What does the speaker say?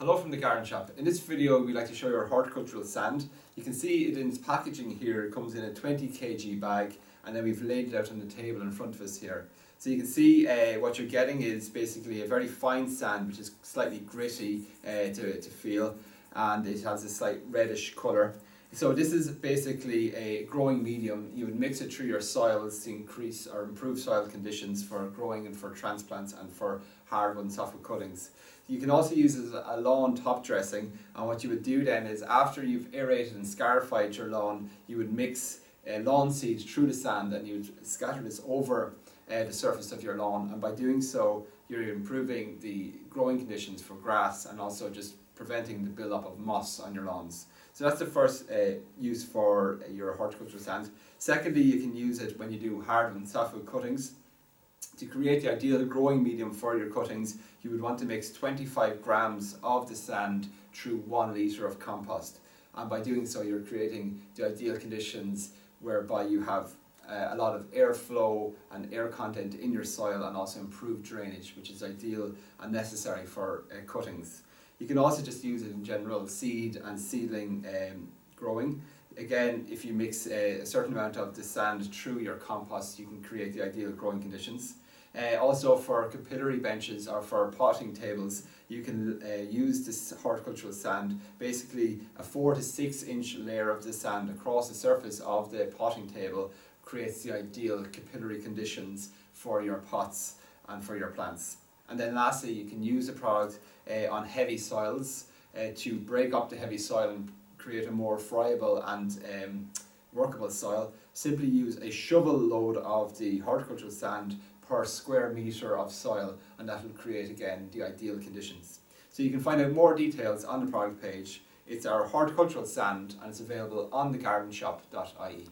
Hello from the garden shop. In this video we'd like to show you our horticultural sand. You can see it in its packaging here. It comes in a 20 kg bag and then we've laid it out on the table in front of us here. So you can see what you're getting is basically a very fine sand which is slightly gritty to feel, and it has a slight reddish colour. So this is basically a growing medium. You would mix it through your soils to increase or improve soil conditions for growing and for transplants and for hardwood and softwood cuttings. You can also use it as a lawn top dressing, and what you would do then is after you've aerated and scarified your lawn, you would mix lawn seed through the sand and you would scatter this over the surface of your lawn, and by doing so you're improving the growing conditions for grass and also just preventing the build-up of moss on your lawns. So that's the first use for your horticultural sand. Secondly, you can use it when you do hardwood and softwood cuttings. To create the ideal growing medium for your cuttings, you would want to mix 25 grams of the sand through 1 litre of compost. And by doing so, you're creating the ideal conditions whereby you have a lot of airflow and air content in your soil, and also improved drainage, which is ideal and necessary for cuttings. You can also just use it in general seed and seedling growing. Again, if you mix a certain amount of the sand through your compost, you can create the ideal growing conditions. Also for capillary benches or for potting tables, you can use this horticultural sand, basically a 4 to 6 inch layer of the sand across the surface of the potting table creates the ideal capillary conditions for your pots and for your plants. And then lastly, you can use the product on heavy soils to break up the heavy soil and create a more friable and workable soil. Simply use a shovel load of the horticultural sand per square metre of soil, and that will create again the ideal conditions. So you can find out more details on the product page. It's our horticultural sand and it's available on thegardenshop.ie.